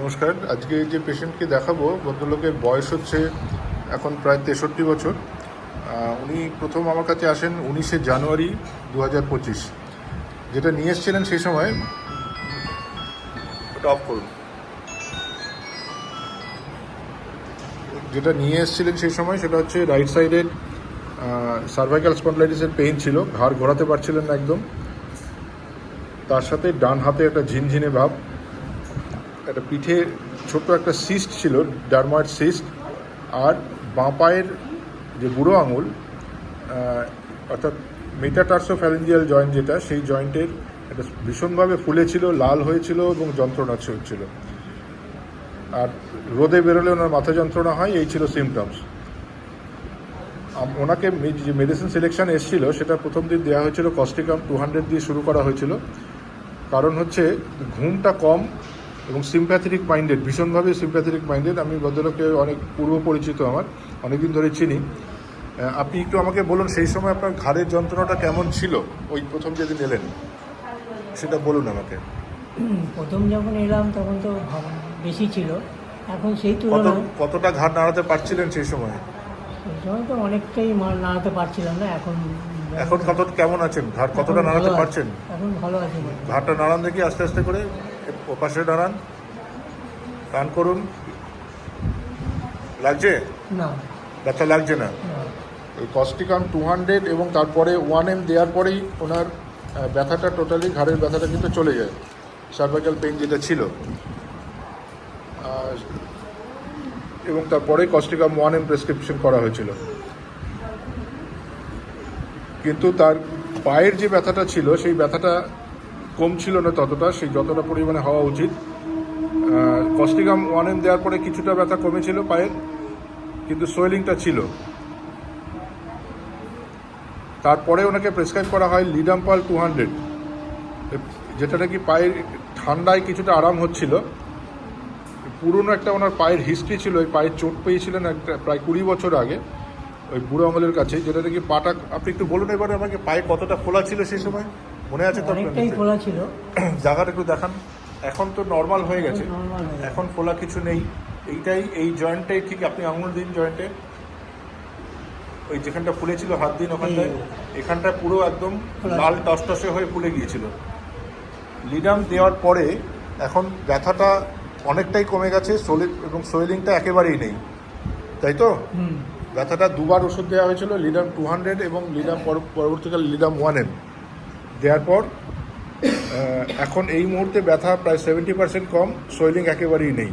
নমস্কার। আজকে যে পেশেন্টকে দেখাবো, ভদ্রলোকের বয়স হচ্ছে এখন প্রায় 63 বছর। উনি প্রথম আমার কাছে আসেন 19শে জানুয়ারি 2025। যেটা নিয়ে এসেছিলেন সেই সময়, ওটা অফ করুন। যেটা নিয়ে এসেছিলেন সেই সময় সেটা হচ্ছে রাইট সাইডের সার্ভাইকাল স্পন্ডলাইটিসের পেইন ছিল, ঘাড় ঘোরাতে পারছিলেন না একদম। তার সাথে ডান হাতে একটা ঝিনঝিনে ভাব, একটা পিঠে ছোট্ট একটা সিস্ট ছিল, ডারময়েড সিস্ট। আর বাঁ পায়ের যে বুড়ো আঙুল, অর্থাৎ মেটাটার্সোফ্যারেঞ্জিয়াল জয়েন্ট যেটা, সেই জয়েন্টের একটা ভীষণভাবে ফুলেছিল, লাল হয়েছিল এবং যন্ত্রণা হচ্ছিল। আর রোদে বেরোলে ওনার মাথা যন্ত্রণা হয়, এই ছিল সিমটমস। ওনাকে যে মেডিসিন সিলেকশন এসেছিল সেটা প্রথম দিন দেওয়া হয়েছিল কস্টিকাম 200 দিয়ে শুরু করা হয়েছিল। কারণ হচ্ছে ঘুমটা কম এবং সিম্প্যাথেটিক মাইন্ডেড, ভীষণভাবে সিম্প্যাথেটিক মাইন্ডেড। আমি ভদ্রলোককে অনেক পূর্ব পরিচিত, আমার অনেকদিন ধরে চিনি। আপনি একটু আমাকে বলুন, সেই সময় আপনার ঘাড়ের যন্ত্রণাটা কেমন ছিল ওই প্রথম যেদিন এলেন, সেটা বলুন আমাকে। প্রথম যখন এলাম তখন তো বেশি ছিল, এখন সেই তুলনায় কতটা ঘাড় নাড়াতে পারছিলেন সেই সময়? সেই সময় তো অনেকটাই নাড়াতে পারছিলাম না। এখন কেমন আছেন? ঘাড় কতটা নাড়াতে পারছেন? এখন ভালো আছে। ঘাড়টা নাড়ান দেখি, আস্তে আস্তে করে ওপাশে নাড়ান, টান করুন। লাগছে না? ব্যথা লাগছে না? এই কস্টিকাম 200 এবং তারপরে 1M দেওয়ার পরেই ওনার ব্যথাটা টোটালি, ঘাড়ের ব্যথাটা কিন্তু চলে যায়, সার্ভাইকাল পেইন যেটা ছিল। এবং তারপরে কস্টিকাম 1M প্রেসক্রিপশন করা হয়েছিল। কিন্তু তার পায়ের যে ব্যথাটা ছিল, সেই ব্যথাটা কমছিল না ততটা, সেই যতটা পরিমাণে হওয়া উচিত। কস্টিকাম 1M দেওয়ার পরে কিছুটা ব্যথা কমেছিল পায়ের, কিন্তু সোয়েলিংটা ছিল। তারপরে ওনাকে প্রেসক্রাইব করা হয় লিডাম্পাল 200, যেটা নাকি পায়ের ঠান্ডায় কিছুটা আরাম হচ্ছিল। পুরনো একটা ওনার পায়ের হিস্ট্রি ছিল, ওই পায়ের চোট পেয়েছিলেন একটা প্রায় 20 বছর আগে ওই বুড়ো আঙুলের কাছে, যেটা নাকি পাটা। আপনি একটু বলুন এবারে আমাকে, পায়ে কতটা ফোলা ছিল সেই সময়, মনে আছে তো? অনেকটাই ফোলা ছিল। জায়গাটা একটু দেখান। এখন তো নর্মাল হয়ে গেছে, এখন ফোলা কিছু নেই। এইটাই, এই জয়েন্টটাই ঠিক, আপনি আঙুল দিন জয়েন্টে, ওই যেখানটা ফুলেছিল হাত দিন ওখানটায়, এখানটা পুরো একদম লাল টসটসে হয়ে ফুলে গিয়েছিল। লিডাম দেওয়ার পরে এখন ব্যথাটা অনেকটাই কমে গেছে, এবং সোয়েলিংটা একেবারেই নেই, তাই তো? ব্যথাটা দুবার ওষুধ দেওয়া হয়েছিল, লিডাম 200 এবং লিডাম পরবর্তীকালে লিডাম 1M দেওয়ার পর এখন এই মুহূর্তে ব্যথা প্রায় 70% কম, সোয়েলিং একেবারেই নেই।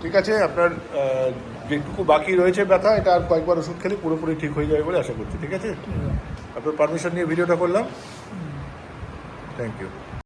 ঠিক আছে, আপনার যেটুকু বাকি রয়েছে ব্যথা, এটা আর কয়েকবার ওষুধ খেলে পুরোপুরি ঠিক হয়ে যাবে বলে আশা করছি। ঠিক আছে, আপনার পারমিশন নিয়ে ভিডিওটা করলাম। Thank you.